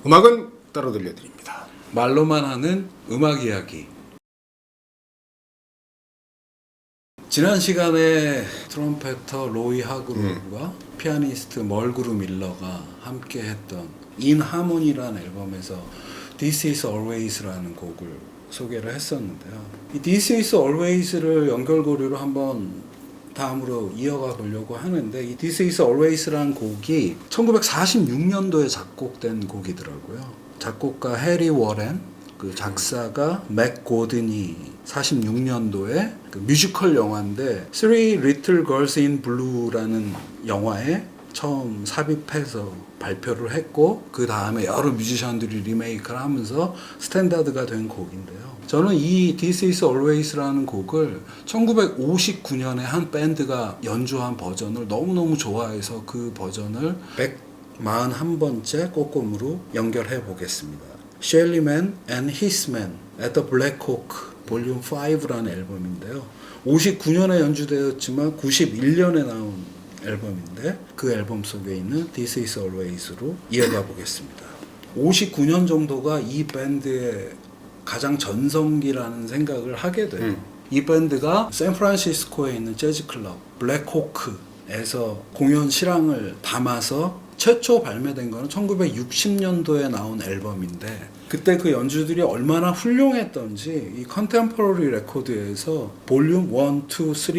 음악은 따로 들려드립니다. 말로만 하는 음악 이야기. 지난 시간에 트럼펫터 로이 하그로브와 피아니스트 멀그루 밀러가 함께 했던 In Harmony라는 앨범에서 This Is Always라는 곡을 소개를 했었는데요. 이 This Is Always를 연결고리로 한번 다음으로 이어가 보려고 하는데, 이 This Is Always라는 곡이 1946년도에 작곡된 곡이더라고요. 작곡가 해리 워렌, 그 작사가 맥 고든이 46년도에 그 뮤지컬 영화인데 Three Little Girls in Blue라는 영화에 처음 삽입해서 발표를 했고, 그 다음에 여러 뮤지션들이 리메이크를 하면서 스탠다드가 된 곡인데요. 저는 이 This Is Always라는 곡을 1959년에 한 밴드가 연주한 버전을 너무너무 좋아해서 그 버전을 141번째 꼬꼼으로 연결해 보겠습니다. Shelly Man and His Man at the Black Hawk Volume 5라는 앨범인데요. 59년에 연주되었지만 91년에 나온 앨범인데, 그 앨범 속에 있는 This Is Always로 이어가 보겠습니다. 59년 정도가 이 밴드의 가장 전성기라는 생각을 하게 돼요. 이 밴드가 샌프란시스코에 있는 재즈 클럽 블랙호크에서 공연 실황을 담아서 최초 발매된 거는 1960년도에 나온 앨범인데, 그때 그 연주들이 얼마나 훌륭했던지 이 컨템포러리 레코드에서 볼륨 1, 2, 3, 4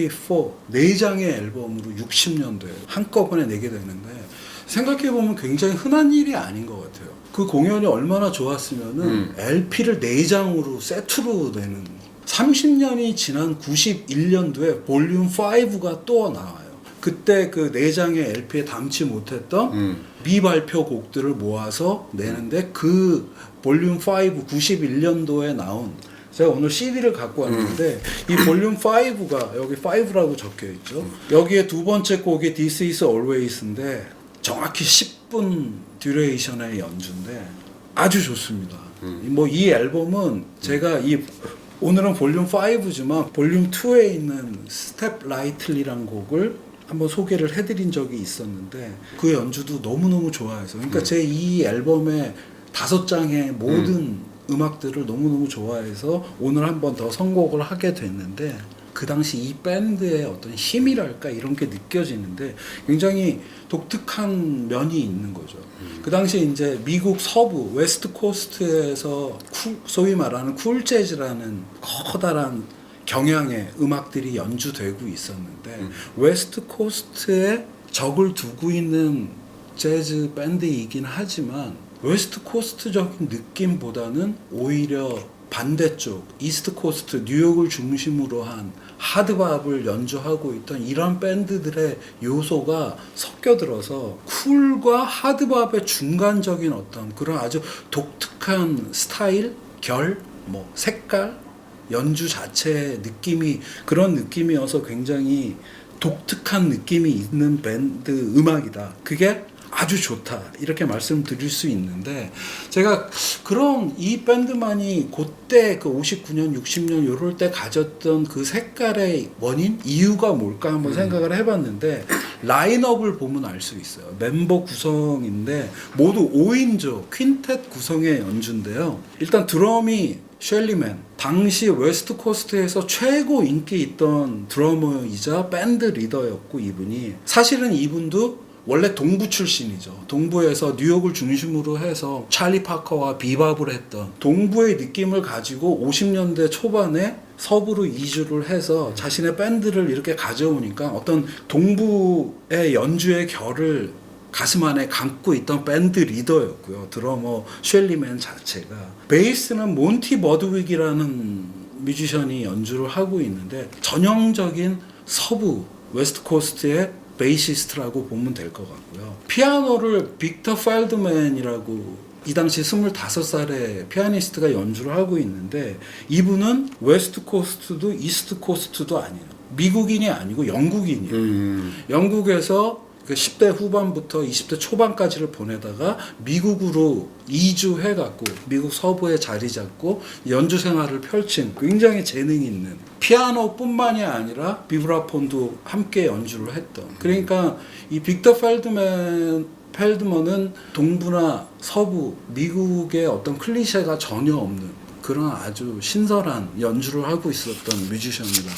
4장의 앨범으로 60년도에 한꺼번에 내게 되는데, 생각해보면 굉장히 흔한 일이 아닌 것 같아요. 그 공연이 얼마나 좋았으면은 LP를 4장으로 세트로 내는, 30년이 지난 91년도에 볼륨 5가 또 나와요. 그때 그 4장의 LP에 담지 못했던 미발표 곡들을 모아서 내는데, 그 볼륨 5 91년도에 나온, 제가 오늘 CD를 갖고 왔는데 이 볼륨 5가 여기 5라고 적혀 있죠. 여기에 두 번째 곡이 This Is Always인데 정확히 10분 듀레이션의 연주인데 아주 좋습니다. 뭐 이 앨범은 제가 오늘은 볼륨 5지만 볼륨 2에 있는 스텝 라이틀리라는 곡을 한번 소개를 해드린 적이 있었는데, 그 연주도 너무너무 좋아해서, 그러니까 제 이 앨범의 5장의 모든 음악들을 너무너무 좋아해서 오늘 한번 더 선곡을 하게 됐는데, 그 당시 이 밴드의 어떤 힘이랄까 이런 게 느껴지는데 굉장히 독특한 면이 있는 거죠. 그 당시 이제 미국 서부 웨스트 코스트에서 소위 말하는 쿨 재즈라는 커다란 경향의 음악들이 연주되고 있었는데, 웨스트 코스트에 적을 두고 있는 재즈 밴드이긴 하지만 웨스트 코스트적인 느낌보다는 오히려 반대쪽 이스트 코스트 뉴욕을 중심으로 한 하드밥을 연주하고 있던 이런 밴드들의 요소가 섞여들어서 쿨과 하드밥의 중간적인 어떤 그런 아주 독특한 스타일, 결, 뭐 색깔, 연주 자체의 느낌이 그런 느낌이어서 굉장히 독특한 느낌이 있는 밴드 음악이다. 그게 아주 좋다. 이렇게 말씀드릴 수 있는데, 제가 그런 이 밴드만이 그때 그 59년, 60년 요럴 때 가졌던 그 색깔의 원인, 이유가 뭘까 한번 생각을 해봤는데, 라인업을 보면 알 수 있어요. 멤버 구성인데 모두 5인조 퀸텟 구성의 연주인데요. 일단 드럼이 쉘리맨, 당시 웨스트 코스트에서 최고 인기 있던 드러머이자 밴드 리더였고, 이분이 사실은 이분도 원래 동부 출신이죠. 동부에서 뉴욕을 중심으로 해서 찰리 파커와 비밥을 했던 동부의 느낌을 가지고 50년대 초반에 서부로 이주를 해서 자신의 밴드를 이렇게 가져오니까 어떤 동부의 연주의 결을 가슴 안에 감고 있던 밴드 리더였고요. 드러머 쉘리맨 자체가. 베이스는 몬티 버드윅이라는 뮤지션이 연주를 하고 있는데, 전형적인 서부 웨스트 코스트의 베이시스트라고 보면 될 것 같고요. 피아노를 빅터 펠드맨이라고 이 당시 25살의 피아니스트가 연주를 하고 있는데, 이분은 웨스트 코스트도 이스트 코스트도 아니에요. 미국인이 아니고 영국인이에요. 영국에서 10대 후반부터 20대 초반까지를 보내다가 미국으로 이주해갖고 미국 서부에 자리 잡고 연주 생활을 펼친 굉장히 재능 있는, 피아노뿐만이 아니라 비브라폰도 함께 연주를 했던, 그러니까 이 빅터 펠드맨 펠드먼은 동부나 서부 미국의 어떤 클리셰가 전혀 없는 그런 아주 신선한 연주를 하고 있었던 뮤지션이라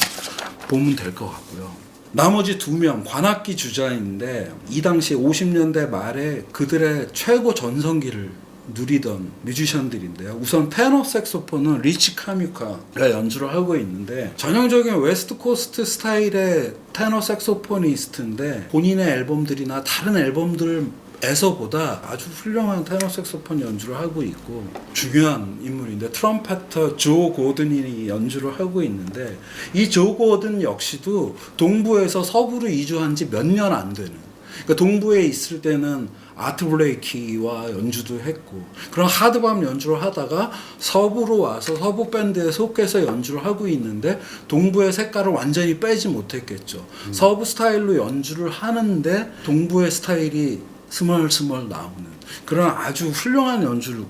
보면 될 것 같고요. 나머지 두 명 관악기 주자인데 이 당시 50년대 말에 그들의 최고 전성기를 누리던 뮤지션들인데요. 우선 테너 색소폰은 리치 카뮤카가 연주를 하고 있는데 전형적인 웨스트 코스트 스타일의 테너 색소포니스트인데 본인의 앨범들이나 다른 앨범들에서보다 아주 훌륭한 테너 색소폰 연주를 하고 있고 중요한 인물인데 트럼펫터 조 고든이 연주를 하고 있는데 이 조 고든 역시도 동부에서 서부로 이주한 지 몇 년 안 되는 그러니까 동부에 있을 때는 아트 블레이키와 연주도 했고 그런 하드밤 연주를 하다가 서부로 와서 서부 밴드에 속해서 연주를 하고 있는데 동부의 색깔을 완전히 빼지 못했겠죠. 서부 스타일로 연주를 하는데 동부의 스타일이 스멀스멀 나오는 그런 아주 훌륭한 연주를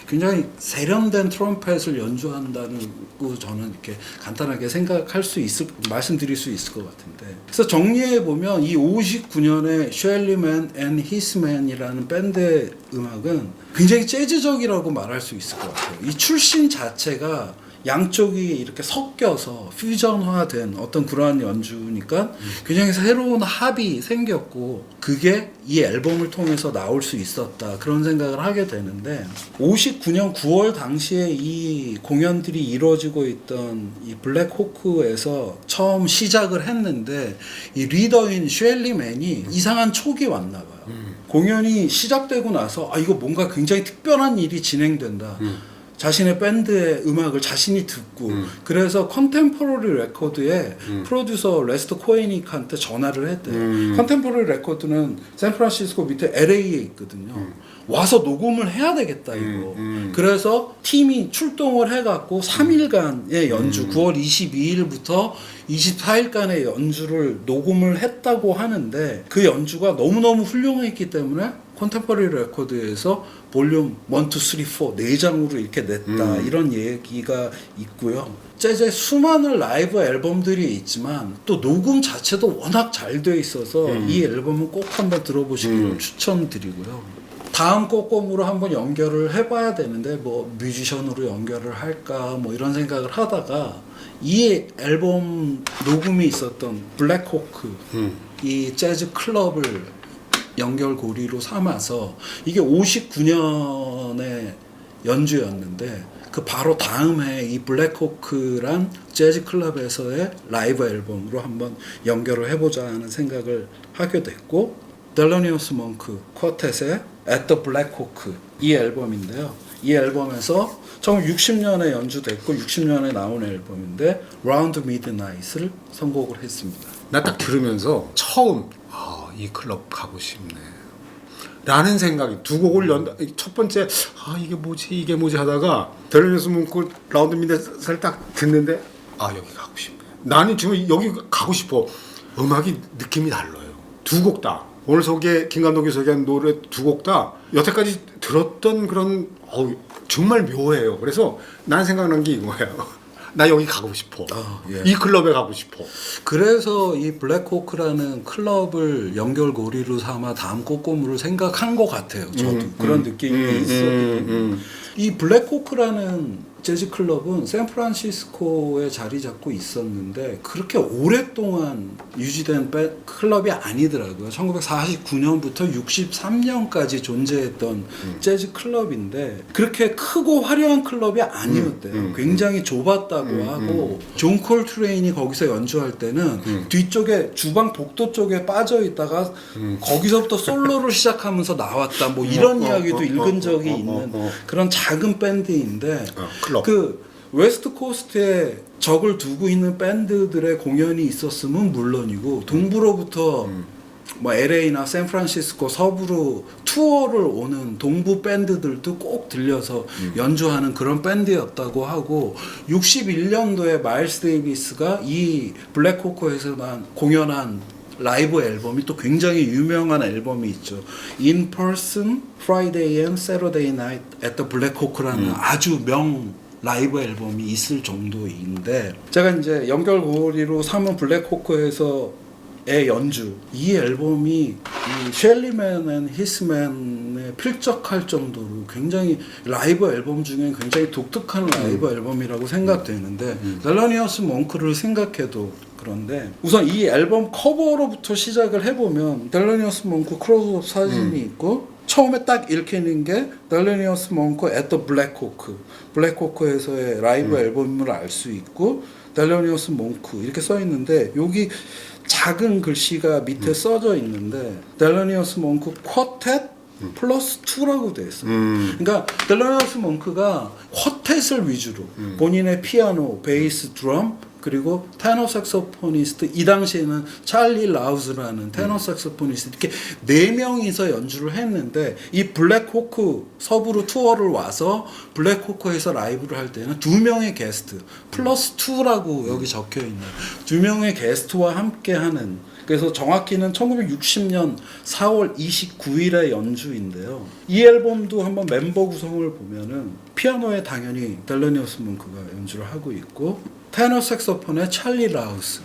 굉장히 세련된 트럼펫을 연주한다는 거 저는 이렇게 간단하게 말씀드릴 수 있을 것 같은데 그래서 정리해 보면 이 59년에 쉘리맨 앤 히스맨이라는 밴드의 음악은 굉장히 재즈적이라고 말할 수 있을 것 같아요. 이 출신 자체가 양쪽이 이렇게 섞여서 퓨전화된 어떤 그러한 연주니까 굉장히 새로운 합이 생겼고 그게 이 앨범을 통해서 나올 수 있었다 그런 생각을 하게 되는데 59년 9월 당시에 이 공연들이 이루어지고 있던 이 블랙호크에서 처음 시작을 했는데 이 리더인 쉘리맨이 이상한 촉이 왔나 봐요. 공연이 시작되고 나서 이거 뭔가 굉장히 특별한 일이 진행된다. 자신의 밴드의 음악을 자신이 듣고 그래서 컨템포러리 레코드에 프로듀서 레스터 코에닉한테 전화를 했대요. 컨템포러리 레코드는 샌프란시스코 밑에 LA에 있거든요. 와서 녹음을 해야 되겠다 이거. 그래서 팀이 출동을 해갖고 3일간의 연주 9월 22일부터 24일간의 연주를 녹음을 했다고 하는데 그 연주가 너무너무 훌륭했기 때문에 컨템포러리 레코드에서 볼륨 1, 2, 3, 4 4장으로 이렇게 냈다 이런 얘기가 있고요. 재즈의 수많은 라이브 앨범들이 있지만 또 녹음 자체도 워낙 잘 돼 있어서 이 앨범은 꼭 한번 들어보시기를 추천드리고요. 다음 꼬꼬무로 한번 연결을 해봐야 되는데 뭐 뮤지션으로 연결을 할까 뭐 이런 생각을 하다가 이 앨범 녹음이 있었던 블랙호크 이 재즈 클럽을 연결고리로 삼아서 이게 59년의 연주였는데 그 바로 다음 해 이 블랙호크란 재즈 클럽에서의 라이브 앨범으로 한번 연결을 해보자 하는 생각을 하게 됐고 델러니어스 몽크 쿼텟의 At the Black Hawk 이 앨범인데요. 이 앨범에서 1960년에 연주됐고 60년에 나온 앨범인데 Round Midnight을 선곡을 했습니다. 나 딱 들으면서 처음 이 클럽 가고 싶네 라는 생각이 두 곡을 연다. 첫 번째 이게 뭐지 하다가 델러니어스 몽크 라운드 midnight을 딱 듣는데 여기 가고 싶네. 나는 지금 여기 가고 싶어. 음악이 느낌이 달라요. 두 곡 다. 오늘 김감독이 소개한 노래 두 곡 다 여태까지 들었던 그런 정말 묘해요. 그래서 난 생각난 게 이거예요. 나 여기 가고 싶어. 예. 이 클럽에 가고 싶어. 그래서 이 블랙호크라는 클럽을 연결고리로 삼아 다음 꼬꼬무를 생각한 것 같아요. 저도 그런 느낌이 있었거든요. 이 블랙호크라는 재즈 클럽은 샌프란시스코에 자리 잡고 있었는데 그렇게 오랫동안 유지된 클럽이 아니더라고요. 1949년부터 63년까지 존재했던 재즈 클럽인데 그렇게 크고 화려한 클럽이 아니었대요. 굉장히 좁았다고 하고 존 콜트레인이 거기서 연주할 때는 뒤쪽에 주방 복도 쪽에 빠져 있다가 거기서부터 솔로를 시작하면서 나왔다 뭐 이런 이야기도 읽은 적이 있는 그런 작은 밴드인데 그 웨스트 코스트에 적을 두고 있는 밴드들의 공연이 있었으면 물론이고 동부로부터 뭐 LA나 샌프란시스코 서부로 투어를 오는 동부 밴드들도 꼭 들려서 연주하는 그런 밴드였다고 하고 61년도에 마일스 데이비스가 이 블랙호크에서만 공연한 라이브 앨범이 또 굉장히 유명한 앨범이 있죠. In Person, Friday and Saturday Night at the Black Hawk라는 아주 명 라이브 앨범이 있을 정도인데 제가 이제 연결고리로 삼은 블랙호크에서 연주, 이 앨범이 이 셸리맨 앤 히스맨에 필적할 정도로 굉장히 라이브 앨범 중에 굉장히 독특한 라이브 앨범이라고 생각되는데 델러니어스 몽크를 생각해도 그런데 우선 이 앨범 커버로부터 시작을 해보면 델러니어스 몽크 클로즈업 사진이 있고 처음에 딱 읽히는 게 델러니어스 몽크 at the 블랙호크, 블랙호크에서의 라이브 앨범을 알 수 있고 델러니어스 몽크 이렇게 써 있는데 여기 작은 글씨가 밑에 써져 있는데 델러니어스 몽크 쿼텟 플러스 2라고 되어 있어요. 그러니까 델러니어스 몽크가 쿼텟을 위주로 본인의 피아노, 베이스, 드럼 그리고 테너 색소포니스트, 이 당시에는 찰리 라우즈라는 테너 색소포니스트 이렇게 4명이서 연주를 했는데 이 블랙호크 서부로 투어를 와서 블랙호크에서 라이브를 할 때는 2명의 게스트 플러스 2라고 여기 적혀 있는 2명의 게스트와 함께 하는, 그래서 정확히는 1960년 4월 29일의 연주인데요. 이 앨범도 한번 멤버 구성을 보면은 피아노에 당연히 델러니어스 몽크가 연주를 하고 있고 테너 색소폰에 찰리 라우스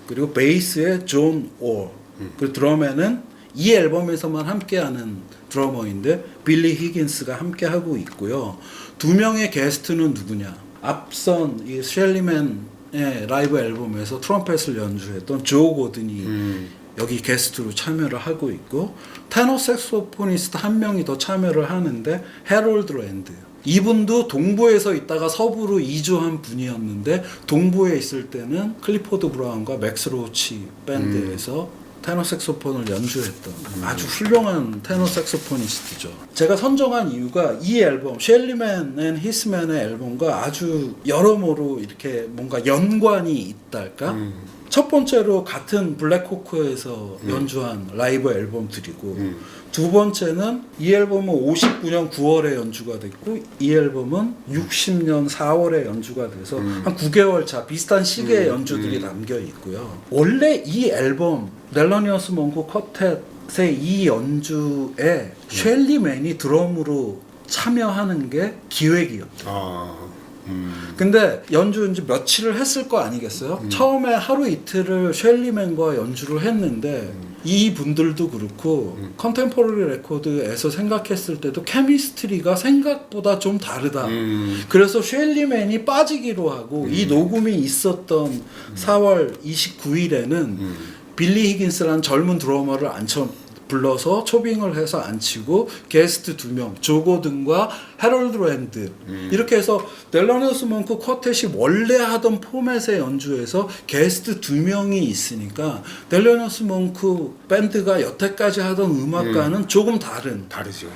그리고 베이스에 존 올 그리고 드럼에는 이 앨범에서만 함께하는 드러머인데 빌리 히긴스가 함께하고 있고요. 2명의 게스트는 누구냐? 앞선 이 셸리맨의 라이브 앨범에서 트럼펫을 연주했던 조 고든이 여기 게스트로 참여를 하고 있고 테너 색소포니스트 1명이 더 참여를 하는데 해롤드 랜드, 이분도 동부에서 있다가 서부로 이주한 분이었는데 동부에 있을 때는 클리포드 브라운과 맥스 로치 밴드에서 테너 색소폰을 연주했던 아주 훌륭한 테너 색소포니스트죠. 제가 선정한 이유가 이 앨범 셸리맨 앤 히스맨의 앨범과 아주 여러모로 이렇게 뭔가 연관이 있달까? 첫 번째로 같은 블랙호크에서 연주한 라이브 앨범들이고 두 번째는 이 앨범은 59년 9월에 연주가 됐고 이 앨범은 60년 4월에 연주가 돼서 한 9개월 차 비슷한 시기의 연주들이 담겨 있고요. 원래 이 앨범 델러니어스 몽크 쿼텟의 이 연주에 셸리맨이 드럼으로 참여하는 게 기획이었죠. 근데 연주 이제 며칠을 했을 거 아니겠어요? 처음에 하루 이틀을 셸리맨과 연주를 했는데 이 분들도 그렇고 컨템포러리 레코드에서 생각했을 때도 케미스트리가 생각보다 좀 다르다. 그래서 셸리맨이 빠지기로 하고 이 녹음이 있었던 4월 29일에는 빌리 히긴스라는 젊은 드러머를 불러서 초빙을 해서 앉히고 게스트 2명 조 고든과 해롤드 랜드 이렇게 해서 델러니어스 몽크 쿼텟이 원래 하던 포맷의 연주에서 게스트 2명이 있으니까 델러니어스 몽크 밴드가 여태까지 하던 음악과는 조금 다르죠.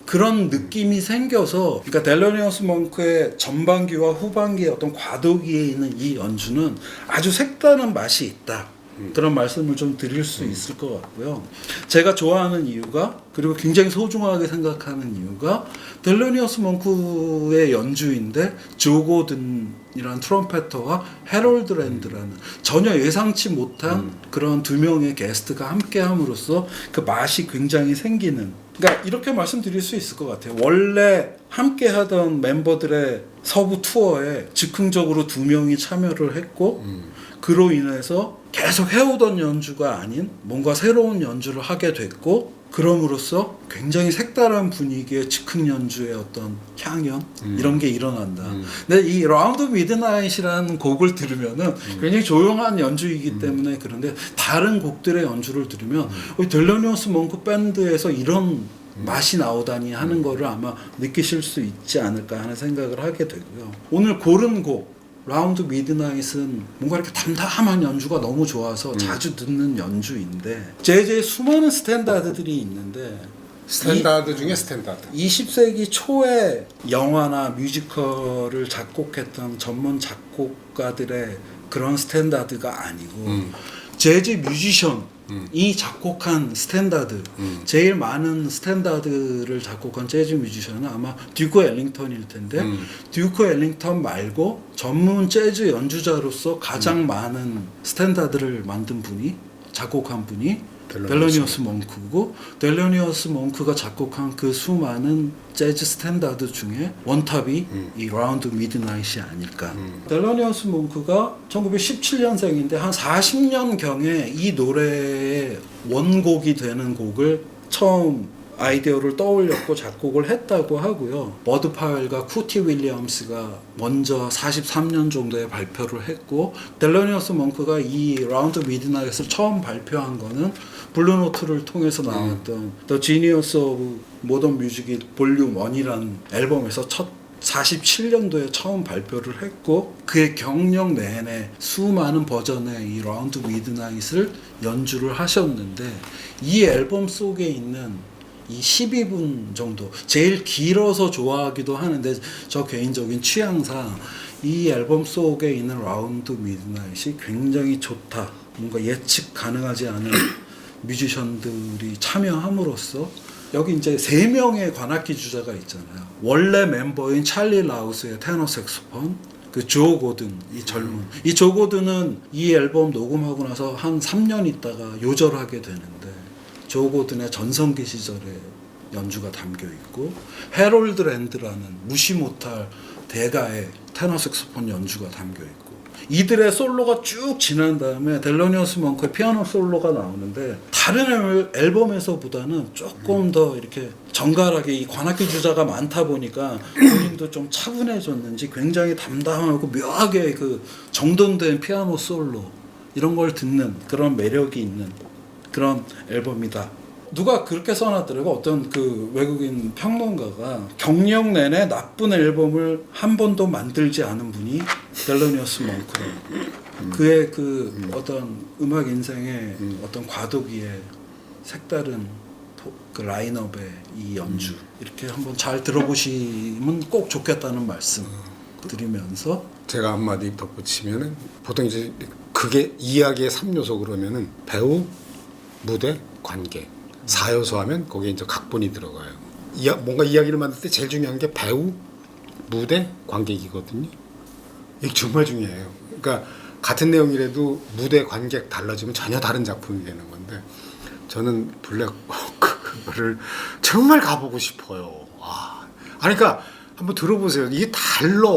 그런 느낌이 생겨서, 그러니까 델러니어스 몽크의 전반기와 후반기의 어떤 과도기에 있는 이 연주는 아주 색다른 맛이 있다. 그런 말씀을 좀 드릴 수 있을 것 같고요. 제가 좋아하는 이유가, 그리고 굉장히 소중하게 생각하는 이유가 델러니어스 몽크의 연주인데 조 고든이라는 트럼펫터와 해롤드 랜드라는 전혀 예상치 못한 그런 2명의 게스트가 함께함으로써 그 맛이 굉장히 생기는, 그러니까 이렇게 말씀드릴 수 있을 것 같아요. 원래 함께하던 멤버들의 서부 투어에 즉흥적으로 2명이 참여를 했고 그로 인해서 계속 해오던 연주가 아닌 뭔가 새로운 연주를 하게 됐고, 그럼으로써 굉장히 색다른 분위기의 즉흥 연주의 어떤 향연 이런 게 일어난다. 근데 이 라운드 미드나잇이라는 곡을 들으면은 굉장히 조용한 연주이기 때문에 그런데 다른 곡들의 연주를 들으면 델러니어스 몽크 밴드에서 이런 맛이 나오다니 하는 거를 아마 느끼실 수 있지 않을까 하는 생각을 하게 되고요. 오늘 고른 곡 라운드 미드나잇은 뭔가 이렇게 담담한 연주가 너무 좋아서 자주 듣는 연주인데, 재즈의 수많은 스탠다드들이 있는데 스탠다드 중에 스탠다드. 20세기 초에 영화나 뮤지컬을 작곡했던 전문 작곡가들의 그런 스탠다드가 아니고 재즈 뮤지션이 작곡한 스탠다드, 제일 많은 스탠다드를 작곡한 재즈 뮤지션은 아마 듀크 엘링턴일 텐데 듀크 엘링턴 말고 전문 재즈 연주자로서 가장 많은 스탠다드를 만든 분이, 작곡한 분이 델러니어스 몽크고, 델러니어스 몽크가 작곡한 그 수많은 재즈 스탠다드 중에 원탑이 이 라운드 미드나잇이 아닐까. 델러니어스 몽크가 1917년생인데 한 40년경에 이 노래의 원곡이 되는 곡을 처음 아이디어를 떠올렸고 작곡을 했다고 하고요. 버드 파웰과 쿠티 윌리엄스가 먼저 43년 정도에 발표를 했고, 델러니어스 몽크가 이 라운드 미드나잇을 처음 발표한 거는 블루노트를 통해서 나왔던 The Genius of Modern Music이 볼륨 1이라는 앨범에서 47년도에 처음 발표를 했고, 그의 경력 내내 수많은 버전의 이 라운드 미드나잇을 연주를 하셨는데, 이 앨범 속에 있는 이 12분 정도, 제일 길어서 좋아하기도 하는데 저 개인적인 취향상 이 앨범 속에 있는 라운드 미드나잇이 굉장히 좋다, 뭔가 예측 가능하지 않은 뮤지션들이 참여함으로써, 여기 이제 3명의 관악기 주자가 있잖아요. 원래 멤버인 찰리 라우스의 테너 색소폰, 그 조 고든, 이 젊은 이 조 고든은 이 앨범 녹음하고 나서 한 3년 있다가 요절하게 되는데, 조 고든의 전성기 시절의 연주가 담겨 있고, 해롤드 랜드라는 무시 못할 대가의 테너 색소폰 연주가 담겨 있고, 이들의 솔로가 쭉 지난 다음에 델러니어스 몽크의 피아노 솔로가 나오는데, 다른 앨범에서보다는 조금 더 이렇게 정갈하게, 이 관악기 주자가 많다 보니까 본인도 좀 차분해졌는지 굉장히 담담하고 묘하게 그 정돈된 피아노 솔로 이런 걸 듣는 그런 매력이 있는 그런 앨범이다. 누가 그렇게 써놨더라고. 어떤 그 외국인 평론가가 경력 내내 나쁜 앨범을 한 번도 만들지 않은 분이 델러니어스 몽크라고. 그의 그 어떤 음악 인생의 어떤 과도기에 색다른 그 라인업의 이 연주, 이렇게 한번 잘 들어보시면 꼭 좋겠다는 말씀 드리면서, 제가 한마디 덧붙이면은, 보통 이제 그게 이야기의 3요소 그러면은 배우, 무대, 관객, 4요소 하면 거기에 이제 각본이 들어가요. 뭔가 이야기를 만들 때 제일 중요한 게 배우, 무대, 관객이거든요. 이게 정말 중요해요. 그러니까 같은 내용이라도 무대, 관객 달라지면 전혀 다른 작품이 되는 건데, 저는 블랙호크를 정말 가보고 싶어요. 아니, 그러니까 한번 들어보세요. 이게 달라.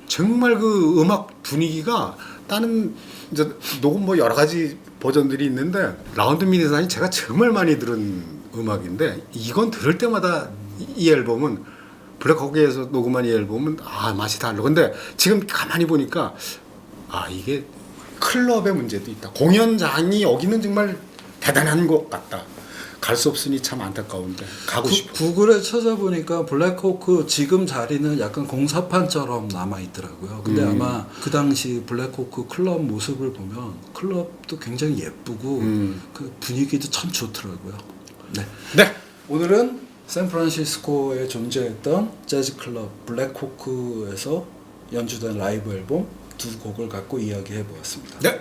정말 그 음악 분위기가, 다른 이제 녹음 뭐 여러 가지 버전들이 있는데, 라운드 미드나잇이 제가 정말 많이 들은 음악인데, 이건 들을 때마다 이 앨범은, 블랙호크에서 녹음한 이 앨범은 맛이 달라. 근데 지금 가만히 보니까 이게 클럽의 문제도 있다. 공연장이 여기는 정말 대단한 것 같다. 갈 수 없으니 참 안타까운데 가고 싶어. 구글에 찾아보니까 블랙호크 지금 자리는 약간 공사판처럼 남아 있더라고요. 근데 아마 그 당시 블랙호크 클럽 모습을 보면 클럽도 굉장히 예쁘고 그 분위기도 참 좋더라고요. 네. 오늘은 샌프란시스코에 존재했던 재즈 클럽 블랙호크에서 연주된 라이브 앨범 2곡을 갖고 이야기해 보았습니다. 네.